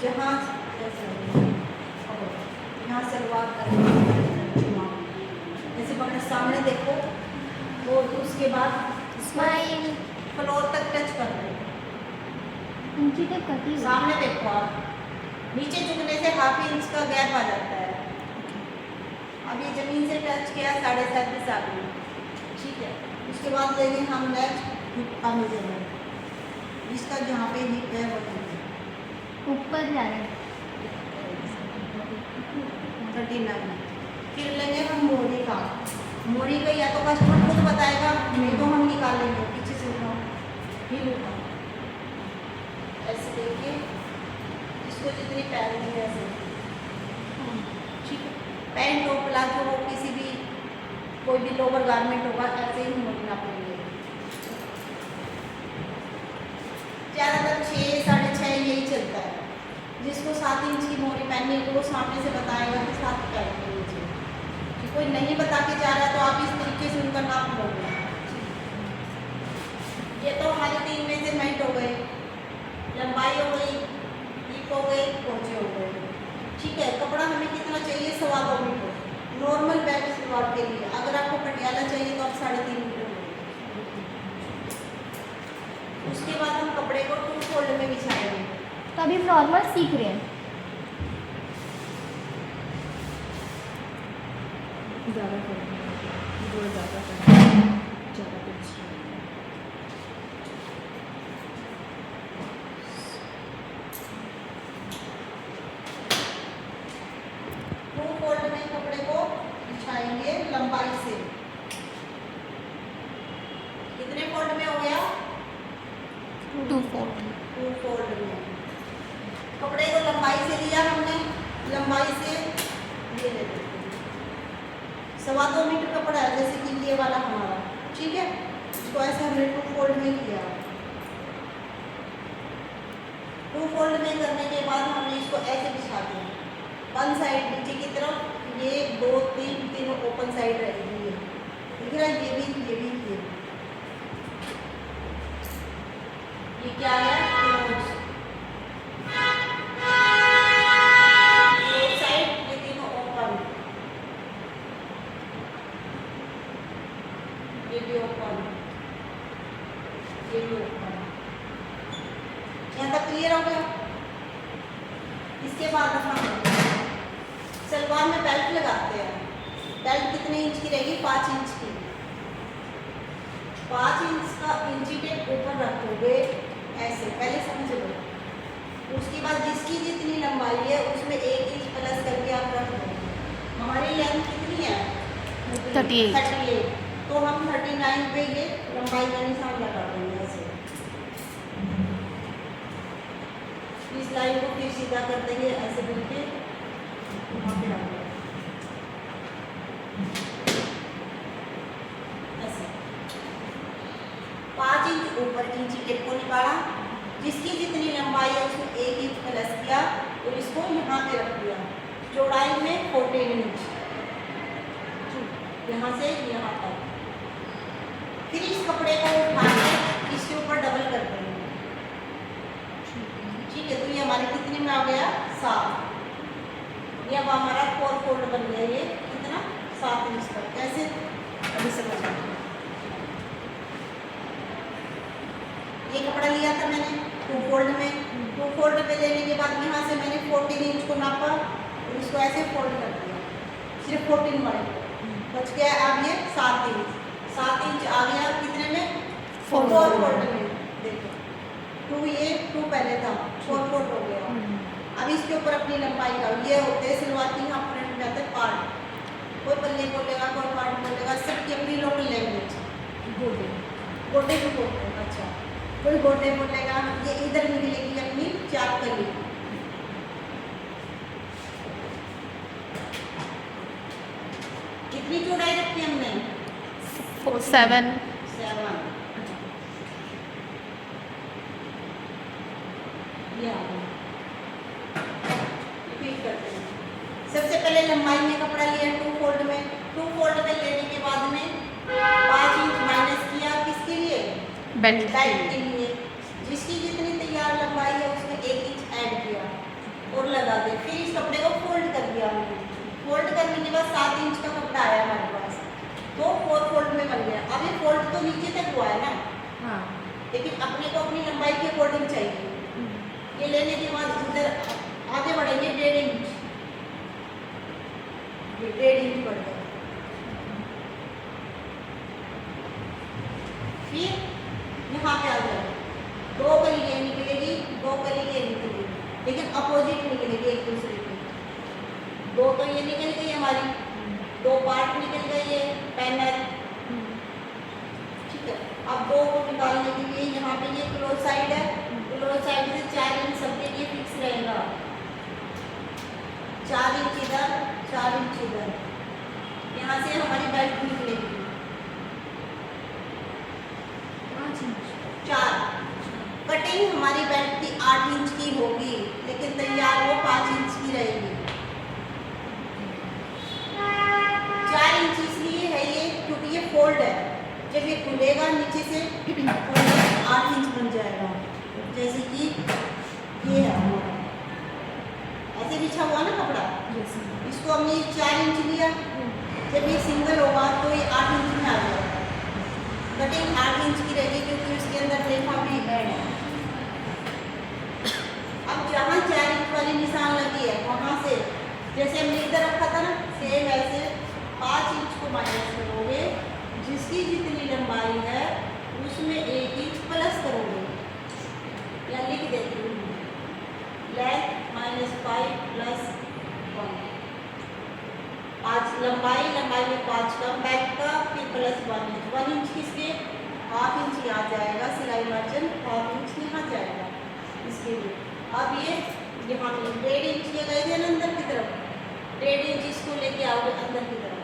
जहाँ यहाँ सलवार ऐसे पकड़ सामने देखो और उसके बाद स्माइल फ्लोर तक टच कर रहे हो। ऊंची तक कटी हुई। सामने देखो आप, नीचे झुकने से हाफ इंच का गैप आ जाता है। अब ये जमीन से टच किया 7.5 इंच आ गई, ठीक है। उसके बाद लेंगे हम नेक्स्ट हुक्का मेजरमेंट, जिसका जहाँ पे हिप है वो ऊपर जा रहा है 39। फिर लेंगे हम मोड़ी का। मोड़ी का या तो कस्टमर खुद बताएगा, नहीं तो हम निकाल लेंगे पीछे से हिल उठा ऐसे देखिए, जिसको जितनी पैंट है ऐसे, ठीक है। पैंट हो प्लाजो हो किसी भी कोई भी लोअर गारमेंट होगा ऐसे ही मोड़ी नाप लेंगे। ज़्यादातर 6 6.5 यही चलता है। जिसको 7 इंच की मोड़ी पहननी है तो वो सामने से बताएगा कि 7 पैंट के नीचे। कोई नहीं बता के जा रहा है तो आप इस तरीके से उनका नाप लोगे। ये तो हमारे 3 मेजरमेंट हो गए, लंबाई हो गई, हिप हो गई, पोंचे हो गए, ठीक है। कपड़ा हमें कितना चाहिए? 2.25 मीटर नॉर्मल बैग सलवार के लिए। अगर आपको पटियाला चाहिए तो आप 3.5 मीटर लेंगे। उसके बाद हम कपड़े को 2 फोल्ड में बिछाएंगे। तो अभी नॉर्मल सीख रहे हैं। ज़्यादा करना ज़्यादा कुछ 2 फोल्ड में कपड़े को बिछाएंगे लंबाई से। कितने फोल्ड में हो गया? 2 फोल्ड। 2 फोल्ड में कपड़े को लंबाई से लिया हमने, लंबाई से ये ले लेते 2.25 मीटर कपड़ा है, जैसे कि ये वाला हमारा, ठीक है। इसको ऐसे हमने 2 फोल्ड में किया। 2 फोल्ड में करने के बाद हमने इसको ऐसे बिछा दिया। 1 साइड नीचे की तरफ, ये 2 3 तीनों ओपन साइड रहेगी। दिख रहा है? ये भी ये क्या है? क्लोज साइड, ये तीनों ओपन, ये भी ओपन, ये भी ओपन। यहाँ तक क्लियर हो गया? इसके बाद हम सलवार में बेल्ट लगाते हैं। बेल्ट कितने इंच की रहेगी? 5 इंच की। 5 इंच का इंची टेप ऊपर रखोगे ऐसे, पहले समझ लो। उसके बाद जिसकी जितनी लंबाई है उसमें 1 इंच प्लस करके आप रख दो। हमारी लेंथ कितनी है? 38। तो हम 39 पे ये लंबाई का निशान लगा देंगे ऐसे। इस लाइन को फिर सीधा कर देंगे ऐसे करके, वहाँ पे रख देंगे ऐसे। 5 इंच ऊपर इंची टेप को निकाला, जिसकी जितनी लंबाई है उसको 1 इंच प्लस किया और इसको यहाँ पे रख दिया। चौड़ाई में 14 इंच, यहाँ से यहाँ तक। फिर इस कपड़े को उठा के इसके ऊपर डबल कर देंगे, ठीक है। तो ये हमारे कितने में आ गया? 7। ये अब हमारा 4 फोल्ड बन गया। ये कितना? 7 इंच का। कैसे? अभी समझ आए। ये कपड़ा लिया था मैंने 2 फोल्ड में। 2 फोल्ड में लेने के बाद यहाँ से मैंने 14 इंच को नापा और इसको ऐसे फोल्ड कर दिया, सिर्फ 14 वाले बच गया। अब ये 7 इंच, 7 इंच आ गया कितने में? 4 फोल्ड में। देखो 2 ये 2 पहले था, 4 फोल्ड हो गया। अब इसके ऊपर अपनी लंबाई का ये होते हैं सलवार की, यहाँ प्रिंट में आते हैं पार्ट। कोई पल्ले बोलेगा, कोई पार्ट बोलेगा, सबकी अपनी लोकल लैंग्वेज। गोडे, गोडे भी बोलते हैं। अच्छा, कोई गोडे बोलेगा। ये इधर निकलेगी अपनी 4 कली। कितनी चौड़ाई रखी हमने? 7। 7। ये आ गया। रिपीट करते हैं। सबसे पहले लंबाई में कपड़ा लिया 2 फोल्ड में। 2 फोल्ड में लेने के बाद में 5 इंच माइनस किया, किसके लिए? बेल्ट के लिए। जिसकी जितनी तैयार लंबाई है उसमें 1 इंच ऐड किया। ये लेने के बाद इधर आगे बढ़ेंगे 1.5 इंच, ये 1.5 इंच बढ़ गया। फिर यहाँ पे आ जाए, 2 कली ये निकलेगी, 2 कली ये निकलेगी, लेकिन अपोजिट निकलेगी एक दूसरे के। 2 तो ये निकल गई हमारी, 2 पार्ट निकल गए ये पैनल, ठीक है। अब 2 को निकालने के लिए यहाँ पे ये क्लोज साइड है, क्लोज साइड से 4 इंच सबके लिए फिक्स रहेगा, 4 इंच इधर, 4 इंच इधर, यहाँ से हमारी बेल्ट निकलेगी 5 इंच। 4। कटिंग हमारी बेल्ट की 8 इंच की होगी, लेकिन तैयार वो 5 इंच की रहेगी। 4 इंच इसलिए है ये क्योंकि ये फोल्ड है, जब ये खुलेगा नीचे से तो 8 इंच बन जाएगा। जैसे कि ये है हमारा, ऐसे बिछा हुआ ना कपड़ा, जैसे इसको हमने 4 इंच लिया, जब ये सिंगल होगा तो ये 8 इंच में आ जाएगा। कटिंग 8 इंच की रहेगी क्योंकि उसके अंदर लेफा भी ऐड है। अब जहाँ 4 इंच वाली निशान लगी है वहाँ से जैसे हमने इधर रखा था ना, सेम ऐसे 5 इंच को माइनस करोगे, जिसकी जितनी लंबाई है उसमें 1 इंच प्लस करोगे, या लिख देती हूँ लेंथ -5 + 1, 5 लंबाई में 5 का बैक का, फिर प्लस 1 इंच। 1 इंच किसके, 1/2 इंच यहाँ जाएगा, सिलाई मार्जिन 1/2 इंच यहाँ जाएगा इसके लिए। अब ये यहाँ पे 1.5 इंच ये गए थे ना अंदर की तरफ, 1.5 इंच इसको लेके आओगे अंदर की तरफ,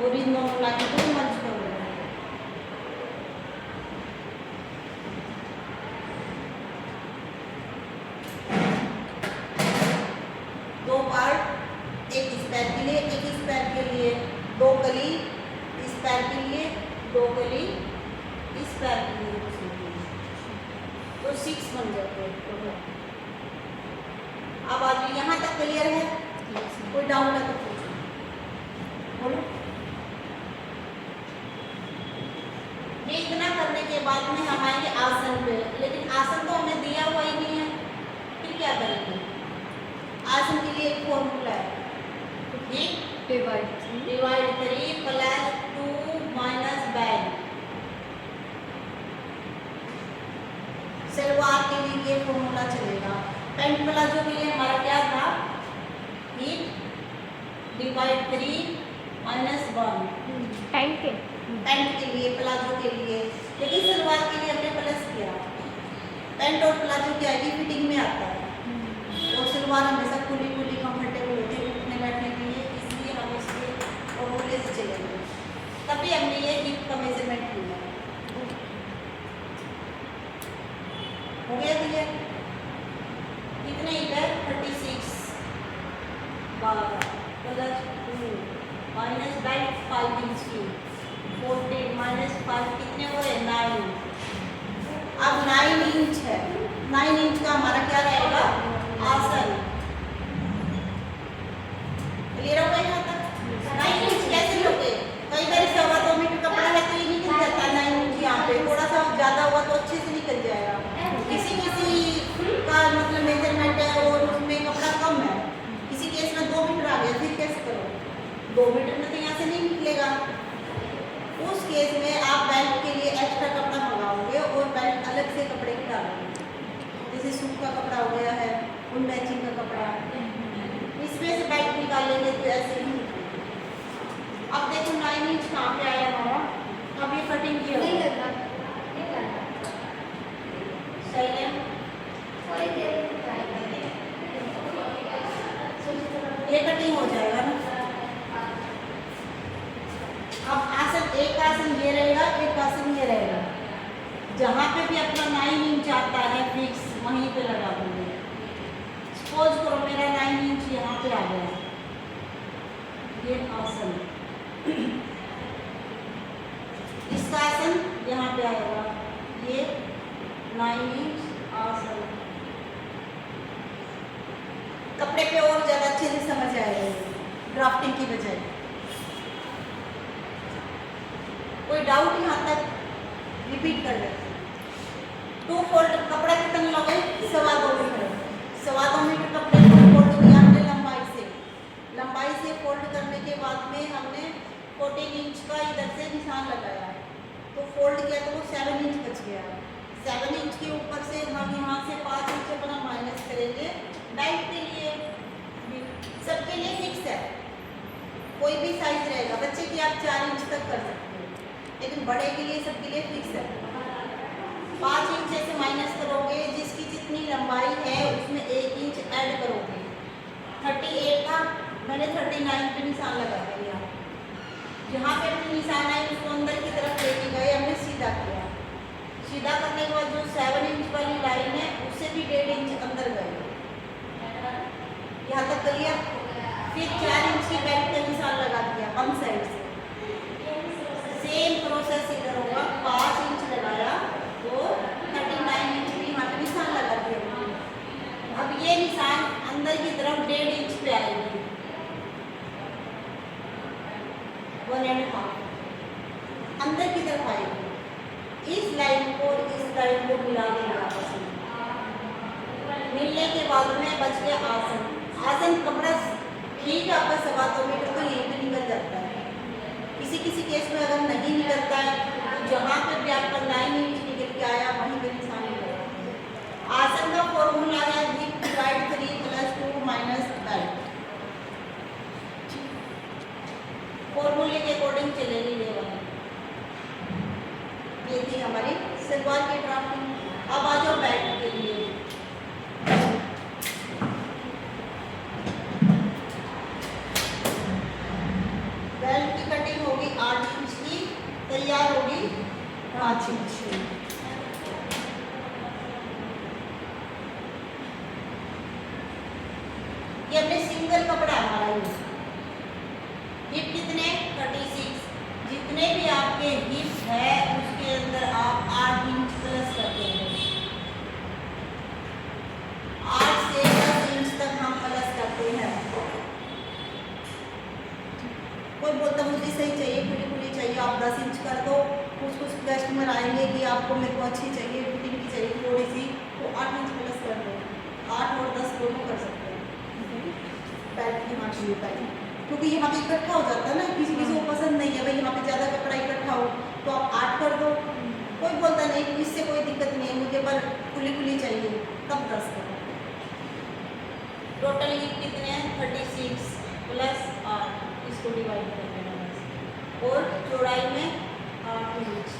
और इन दोनों लाइन को मर्ज कर देना। दो पार्ट, एक इस पैर के लिए, एक इस पैर के लिए, 2 कली इस पैर के लिए, 2 कली इस पैर के लिए, तो 6 बन जाते हैं। अब आज यहाँ तक क्लियर है, कोई डाउट है तो पूछो, बोलो। ये इतना करने के बाद में हम आएंगे आसन पे, लेकिन आसन तो हमें दिया हुआ ही नहीं है, फिर क्या करेंगे। आसन के लिए एक फॉर्मूला है, ठीक, डिवाइड 3 + 2 - बैक। सलवार के लिए ये फॉर्मूला चलेगा। पैंट प्लाजो के लिए हमारा क्या था, ठीक, डिवाइड 3 - 1। पैंट के पैंट के लिए, प्लाजो के लिए, लेकिन सलवार के लिए हमने प्लस किया। पैंट और प्लाजो क्या है, फिटिंग में आता है, और सलवार हमेशा खुली कंफर्टेबल होती है उठने बैठने के लिए, इसलिए हम इसके फॉर्मूले से चलेंगे। तभी हमने ये हिप का मेजरमेंट लिया। हो गया क्लियर। कितने हिप है, 36 12 + 2 - बैक 5 इंच की, 14 - 5 कितने हो रहे, 9। अब 9 इंच है, 9 इंच का हमारा क्या रहेगा, आसन। क्लियर हो गया यहाँ तक। 9 इंच कैसे लोगे, कई बार 2.25 मीटर कपड़ा है तो ये निकल जाता है 9 इंच, यहाँ पे थोड़ा सा ज़्यादा हुआ तो अच्छे से निकल जाएगा। किसी का मतलब मेजरमेंट है और उसमें कपड़ा कम है, किसी केस में 2 मीटर आ गया, फिर कैसे करो, 2 मीटर में तो यहाँ से नहीं निकलेगा। उस केस में आप बेल्ट के लिए एक्स्ट्रा कपड़ा मंगाओगे और बेल्ट अलग से कपड़े की डालोगे, जैसे सूट का कपड़ा हो गया है, उन मैचिंग का कपड़ा, इसमें से बेल्ट निकालेंगे तो ऐसे ही निकलेगा। अब देखो 9 इंच कहाँ पे आया हमारा, अब ये कटिंग किया नहीं हुआ है। लग रहा, सही है, ये कटिंग हो जाएगा ना। अब आसन, एक आसन ये रहेगा, एक आसन ये रहेगा, जहाँ पे भी अपना 9 इंच आता है फिक्स वहीं पे लगा दूंगे। सपोज करो मेरा 9 इंच यहाँ पे आ गया, ये आसन, इसका आसन यहाँ पे आएगा, ये 9 इंच आसन। कपड़े पे और ज़्यादा अच्छे से समझ आएगा ड्राफ्टिंग की बजाय। कोई डाउट यहाँ तक, रिपीट कर लेते हैं। 2 फोल्ड कपड़ा कितना लोगे, 2.25 मीटर। बाद में हमने 14 इंच का इधर से निशान लगाया, तो फोल्ड किया तो वो 7 इंच बच गया। 7 इंच के ऊपर से हम यहाँ से 5 इंच अपना माइनस करेंगे बेल्ट के लिए। सबके लिए फिक्स है, कोई भी साइज रहेगा। बच्चे की आप 4 इंच तक कर सकते हो, लेकिन बड़े के लिए सबके लिए फिक्स है। 5 इंच से माइनस करोगे, जिसकी जितनी लंबाई है उसमें 1 इंच ऐड करोगे। 38 था, मैंने 39 पे निशान लगा दिया। जहाँ पे अपनी निशान आई उसको अंदर की तरफ लेके गए, हमने सीधा किया। सीधा करने के बाद जो 7 इंच वाली लाइन है उससे भी 1.5 इंच अंदर गए, यहाँ तक करिए। फिर 4 इंच की बेल्ट पे निशान लगा दिया वन साइड से। सेम प्रोसेस इधर होगा, 5 इंच लगाया तो 39 इंच भी यहाँ पे निशान लगा दिया। अब ये निशान अंदर की तरफ 1.5 इंच पे आएगी, 1.5 अंदर की तरफ आएगी। इस लाइन को इस लाइन को मिला देंगे आपस में। मिलने के बाद में बच गया आसन। आसन कपड़ा ठीक है, आपका 7 मीटर तो यहीं पे निकल जाता है। किसी किसी केस में अगर नहीं निकलता है तो जहाँ पे भी आपका 9 इंच निकल के आया वहीं पे निशान निकलेगा। आसन का फॉर्मूला है हिप डिवाइड 3 + 2 - बेल्ट। फॉर्मूले के अकॉर्डिंग चलेगी ये वाला। ये थी हमारी सलवार की ड्राफ्टिंग। अब आ जाओ बेल्ट के लिए। बेल्ट की कटिंग होगी 8 इंच की, तैयार होगी 5 इंच की। ये हमने सिंगल कपड़ा हमारा यूज। हिप कितने 36, जितने भी आपके हिप है उसके अंदर आप 8 इंच प्लस करते हैं। 8 से 10 इंच तक हम प्लस करते हैं। कोई बोलता मुझे सही चाहिए, खुली खुली चाहिए, आप 10 इंच कर दो। कुछ कुछ कस्टमर आएंगे कि आपको मेरे को अच्छी चाहिए, फिटिंग की चाहिए थोड़ी सी, तो 8 इंच प्लस कर दो। 8 और 10 दोनों कर सकते हैं। बेल्ट की मार्च होता है क्योंकि यहाँ पे इकट्ठा हो जाता है ना, किसी किसी को पसंद नहीं है भाई यहाँ पे ज़्यादा कपड़ा इकट्ठा हो, तो आप 8 कर दो। कोई बोलता नहीं इससे कोई दिक्कत नहीं है मुझे, पर खुली खुली चाहिए, तब 10 करो। टोटल हिप कितने हैं 36 + 8, इसको डिवाइड कर देना बस। और चौड़ाई में 8 इंच।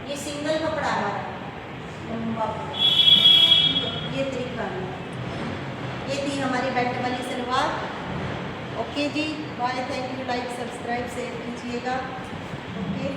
ये सिंगल कपड़ा हमारा लंबा, ये तरीका है। ये थी हमारी बेल्ट वाली salwar. Okay ji, bye, thank you. Like subscribe share कीजिएगा। ओके।